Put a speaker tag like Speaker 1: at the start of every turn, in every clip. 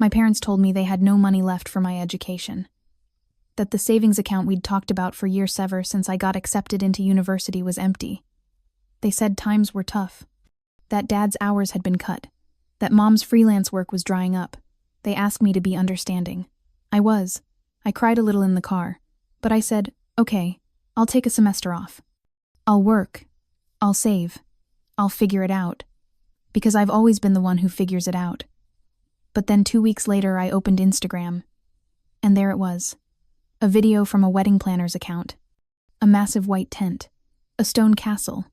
Speaker 1: My parents told me they had no money left for my education, that the savings account we'd talked about for years ever since I got accepted into university was empty. They said times were tough, that Dad's hours had been cut, that Mom's freelance work was drying up. They asked me to be understanding. I was. I cried a little in the car, but I said, okay, I'll take a semester off. I'll work. I'll save. I'll figure it out. Because I've always been the one who figures it out. But then 2 weeks later I opened Instagram, and there it was. A video from a wedding planner's account. A massive white tent. A stone castle.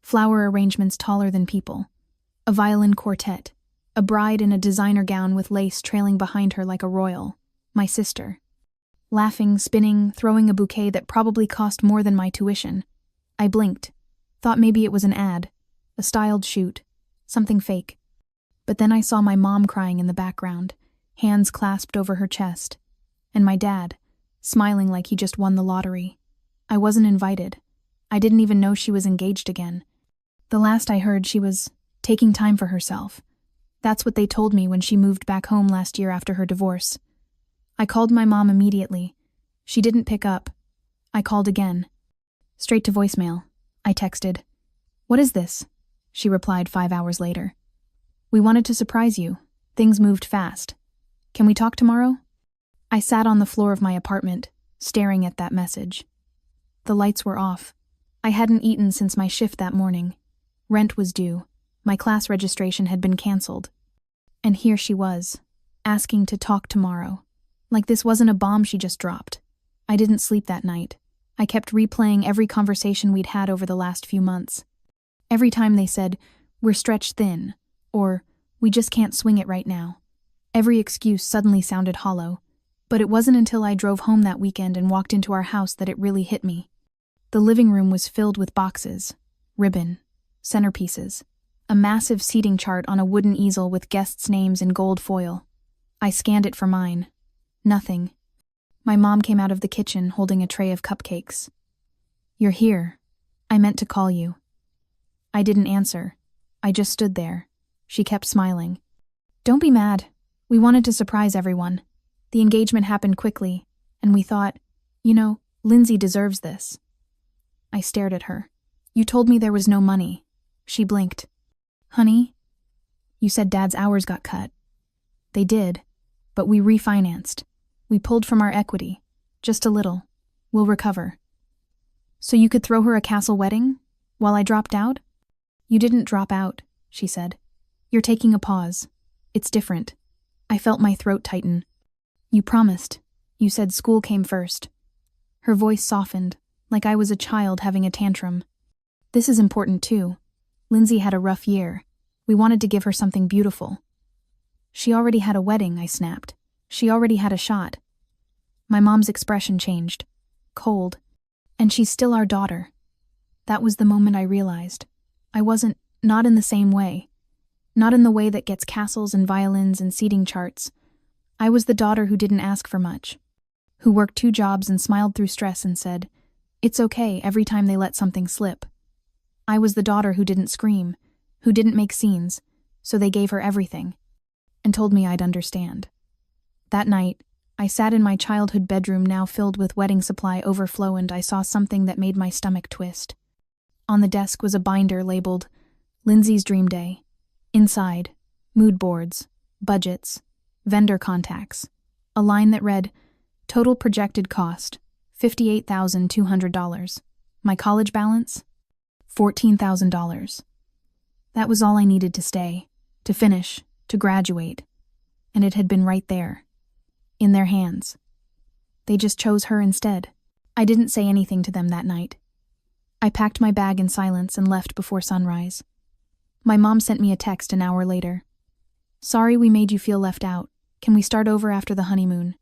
Speaker 1: Flower arrangements taller than people. A violin quartet. A bride in a designer gown with lace trailing behind her like a royal. My sister. Laughing, spinning, throwing a bouquet that probably cost more than my tuition. I blinked. Thought maybe it was an ad. A styled shoot. Something fake. But then I saw my mom crying in the background, hands clasped over her chest. And my dad, smiling like he just won the lottery. I wasn't invited. I didn't even know she was engaged again. The last I heard, she was taking time for herself. That's what they told me when she moved back home last year after her divorce. I called my mom immediately. She didn't pick up. I called again. Straight to voicemail. I texted, "What is this?" She replied 5 hours later. "We wanted to surprise you. Things moved fast. Can we talk tomorrow?" I sat on the floor of my apartment, staring at that message. The lights were off. I hadn't eaten since my shift that morning. Rent was due. My class registration had been canceled. And here she was, asking to talk tomorrow. Like this wasn't a bomb she just dropped. I didn't sleep that night. I kept replaying every conversation we'd had over the last few months. Every time they said, "We're stretched thin," or "We just can't swing it right now." Every excuse suddenly sounded hollow. But it wasn't until I drove home that weekend and walked into our house that it really hit me. The living room was filled with boxes, ribbon, centerpieces, a massive seating chart on a wooden easel with guests' names in gold foil. I scanned it for mine. Nothing. My mom came out of the kitchen holding a tray of cupcakes. "You're here. I meant to call you." I didn't answer. I just stood there. She kept smiling. "Don't be mad. We wanted to surprise everyone. The engagement happened quickly, and we thought, Lindsay deserves this." I stared at her. "You told me there was no money." She blinked. "Honey, you said Dad's hours got cut." "They did, but we refinanced. We pulled from our equity. Just a little. We'll recover." "So you could throw her a castle wedding? While I dropped out?" "You didn't drop out," she said. "You're taking a pause. It's different." I felt my throat tighten. "You promised. You said school came first." Her voice softened, like I was a child having a tantrum. "This is important too. Lindsay had a rough year. We wanted to give her something beautiful." "She already had a wedding," I snapped. "She already had a shot." My mom's expression changed. Cold. "And she's still our daughter." That was the moment I realized. I wasn't, not in the same way. Not in the way that gets castles and violins and seating charts. I was the daughter who didn't ask for much. Who worked 2 jobs and smiled through stress and said, "It's okay," every time they let something slip. I was the daughter who didn't scream, who didn't make scenes, so they gave her everything, and told me I'd understand. That night, I sat in my childhood bedroom now filled with wedding supply overflow, and I saw something that made my stomach twist. On the desk was a binder labeled, "Lindsay's Dream Day." Inside, mood boards, budgets, vendor contacts, a line that read, "Total projected cost, $58,200. My college balance, $14,000. That was all I needed to stay, to finish, to graduate. And it had been right there. In their hands. They just chose her instead. I didn't say anything to them that night. I packed my bag in silence and left before sunrise. My mom sent me a text an hour later. "Sorry we made you feel left out. Can we start over after the honeymoon?"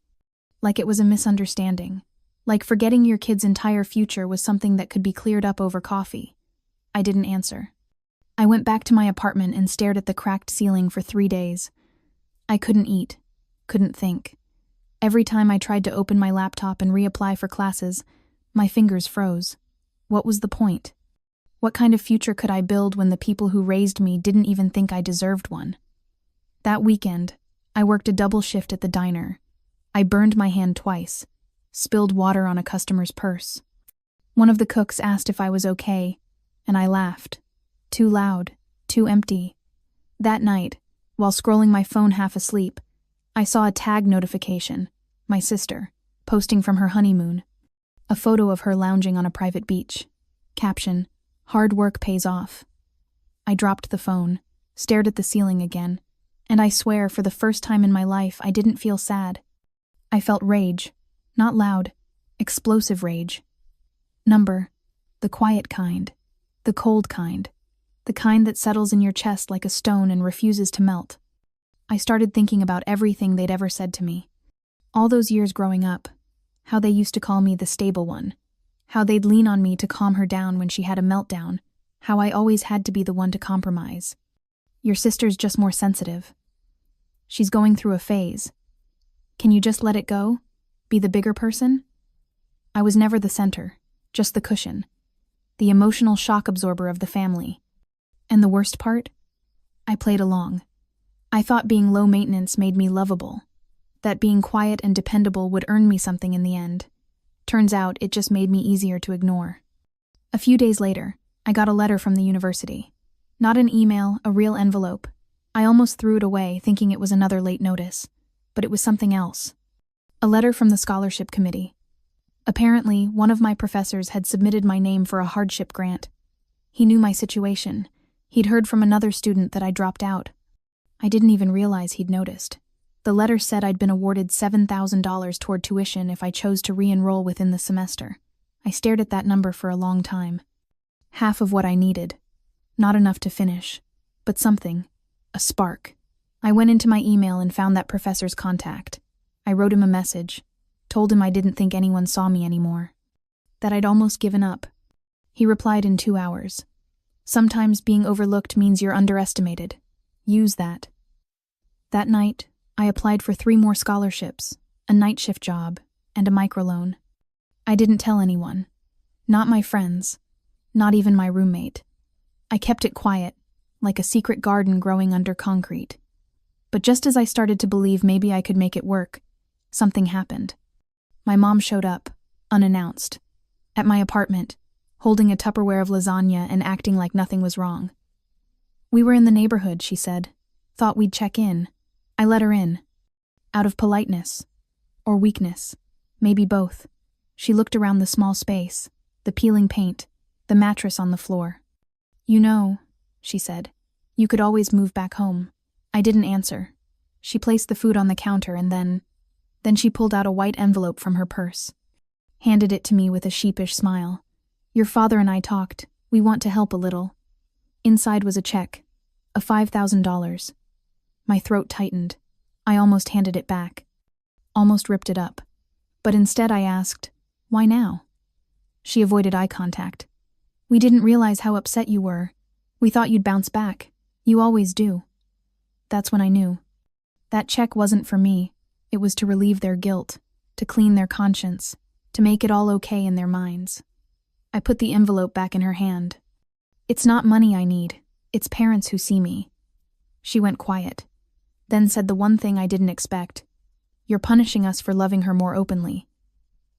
Speaker 1: Like it was a misunderstanding. Like forgetting your kid's entire future was something that could be cleared up over coffee. I didn't answer. I went back to my apartment and stared at the cracked ceiling for 3 days. I couldn't eat, couldn't think. Every time I tried to open my laptop and reapply for classes, my fingers froze. What was the point? What kind of future could I build when the people who raised me didn't even think I deserved one? That weekend, I worked a double shift at the diner. I burned my hand twice, spilled water on a customer's purse. One of the cooks asked if I was okay, and I laughed. Too loud, too empty. That night, while scrolling my phone half asleep, I saw a tag notification, my sister, posting from her honeymoon. A photo of her lounging on a private beach. Caption, "Hard work pays off." I dropped the phone, stared at the ceiling again, and I swear for the first time in my life I didn't feel sad. I felt rage, not loud, explosive rage. Number, the quiet kind, the cold kind, the kind that settles in your chest like a stone and refuses to melt. I started thinking about everything they'd ever said to me. All those years growing up, how they used to call me the stable one, how they'd lean on me to calm her down when she had a meltdown, how I always had to be the one to compromise. Your sister's just more sensitive. She's going through a phase. Can you just let it go? Be the bigger person? I was never the center, just the cushion, the emotional shock absorber of the family. And the worst part? I played along. I thought being low maintenance made me lovable, that being quiet and dependable would earn me something in the end. Turns out it just made me easier to ignore. A few days later, I got a letter from the university. Not an email, a real envelope. I almost threw it away, thinking it was another late notice, but it was something else. A letter from the scholarship committee. Apparently, one of my professors had submitted my name for a hardship grant. He knew my situation. He'd heard from another student that I dropped out. I didn't even realize he'd noticed. The letter said I'd been awarded $7,000 toward tuition if I chose to re-enroll within the semester. I stared at that number for a long time. Half of what I needed. Not enough to finish, but something. A spark. I went into my email and found that professor's contact. I wrote him a message, told him I didn't think anyone saw me anymore, that I'd almost given up. He replied in 2 hours. Sometimes being overlooked means you're underestimated. Use that. That night, I applied for 3 more scholarships, a night shift job, and a microloan. I didn't tell anyone. Not my friends. Not even my roommate. I kept it quiet, like a secret garden growing under concrete. But just as I started to believe maybe I could make it work, something happened. My mom showed up, unannounced, at my apartment, holding a Tupperware of lasagna and acting like nothing was wrong. "We were in the neighborhood," she said. "Thought we'd check in." I let her in. Out of politeness. Or weakness. Maybe both. She looked around the small space, the peeling paint, the mattress on the floor. "You know," she said, "you could always move back home." I didn't answer. She placed the food on the counter and then she pulled out a white envelope from her purse. Handed it to me with a sheepish smile. "Your father and I talked. We want to help a little." Inside was a check. A $5,000. My throat tightened. I almost handed it back. Almost ripped it up. But instead I asked, "Why now?" She avoided eye contact. "We didn't realize how upset you were. We thought you'd bounce back. You always do." That's when I knew. That check wasn't for me. It was to relieve their guilt, to clean their conscience, to make it all okay in their minds. I put the envelope back in her hand. "It's not money I need. It's parents who see me." She went quiet, then said the one thing I didn't expect. "You're punishing us for loving her more openly."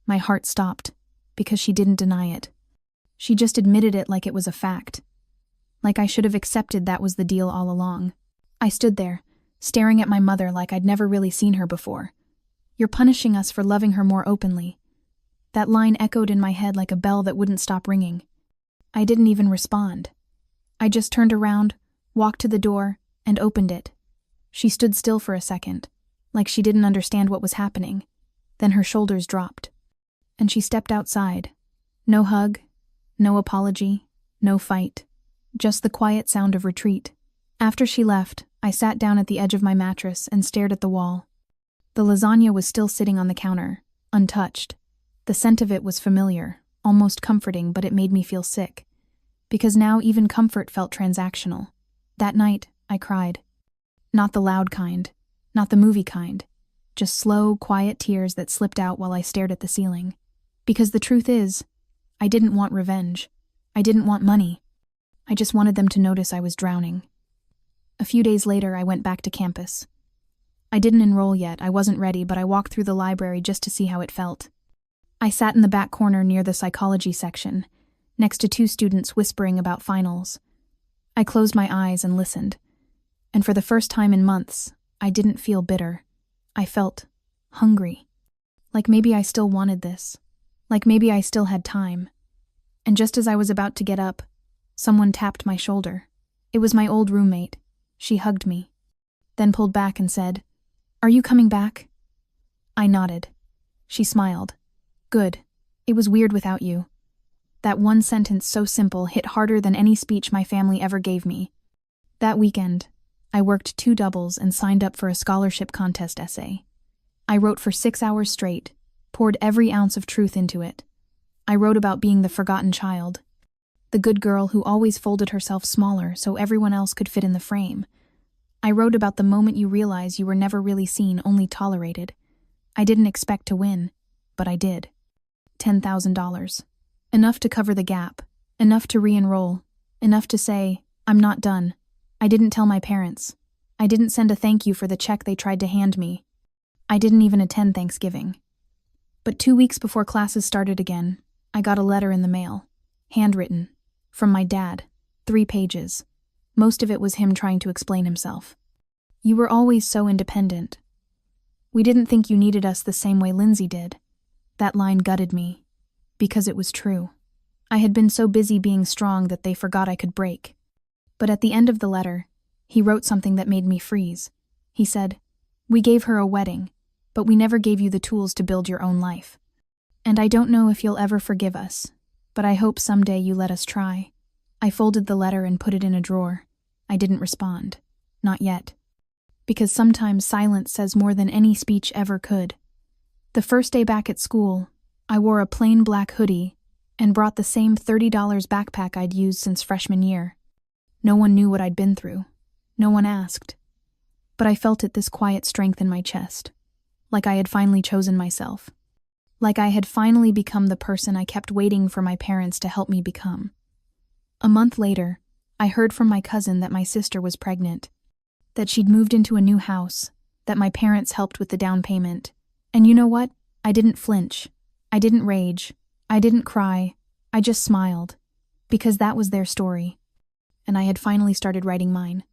Speaker 1: My heart stopped, because she didn't deny it. She just admitted it like it was a fact. Like I should have accepted that was the deal all along. I stood there, staring at my mother like I'd never really seen her before. "You're punishing us for loving her more openly." That line echoed in my head like a bell that wouldn't stop ringing. I didn't even respond. I just turned around, walked to the door, and opened it. She stood still for a second, like she didn't understand what was happening. Then her shoulders dropped. And she stepped outside. No hug, no apology, no fight. Just the quiet sound of retreat. After she left, I sat down at the edge of my mattress and stared at the wall. The lasagna was still sitting on the counter, untouched. The scent of it was familiar, almost comforting, but it made me feel sick. Because now even comfort felt transactional. That night, I cried. Not the loud kind, not the movie kind. Just slow, quiet tears that slipped out while I stared at the ceiling. Because the truth is, I didn't want revenge. I didn't want money. I just wanted them to notice I was drowning. A few days later, I went back to campus. I didn't enroll yet, I wasn't ready, but I walked through the library just to see how it felt. I sat in the back corner near the psychology section, next to two students whispering about finals. I closed my eyes and listened. And for the first time in months, I didn't feel bitter. I felt hungry. Like maybe I still wanted this. Like maybe I still had time. And just as I was about to get up, someone tapped my shoulder. It was my old roommate. She hugged me, then pulled back and said, "Are you coming back?" I nodded. She smiled. "Good. It was weird without you." That one sentence, so simple, hit harder than any speech my family ever gave me. That weekend, I worked 2 doubles and signed up for a scholarship contest essay. I wrote for 6 hours straight, poured every ounce of truth into it. I wrote about being the forgotten child, the good girl who always folded herself smaller so everyone else could fit in the frame. I wrote about the moment you realize you were never really seen, only tolerated. I didn't expect to win, but I did. $10,000. Enough to cover the gap, enough to re-enroll, enough to say, "I'm not done." I didn't tell my parents. I didn't send a thank you for the check they tried to hand me. I didn't even attend Thanksgiving. But 2 weeks before classes started again, I got a letter in the mail, handwritten, from my dad, 3 pages. Most of it was him trying to explain himself. "You were always so independent. We didn't think you needed us the same way Lindsay did." That line gutted me, because it was true. I had been so busy being strong that they forgot I could break. But at the end of the letter, he wrote something that made me freeze. He said, "We gave her a wedding, but we never gave you the tools to build your own life. And I don't know if you'll ever forgive us, but I hope someday you let us try." I folded the letter and put it in a drawer. I didn't respond. Not yet. Because sometimes silence says more than any speech ever could. The first day back at school, I wore a plain black hoodie and brought the same $30 backpack I'd used since freshman year. No one knew what I'd been through. No one asked. But I felt this quiet strength in my chest. Like I had finally chosen myself. Like I had finally become the person I kept waiting for my parents to help me become. A month later, I heard from my cousin that my sister was pregnant. That she'd moved into a new house. That my parents helped with the down payment. And you know what? I didn't flinch. I didn't rage. I didn't cry. I just smiled. Because that was their story. And I had finally started writing mine.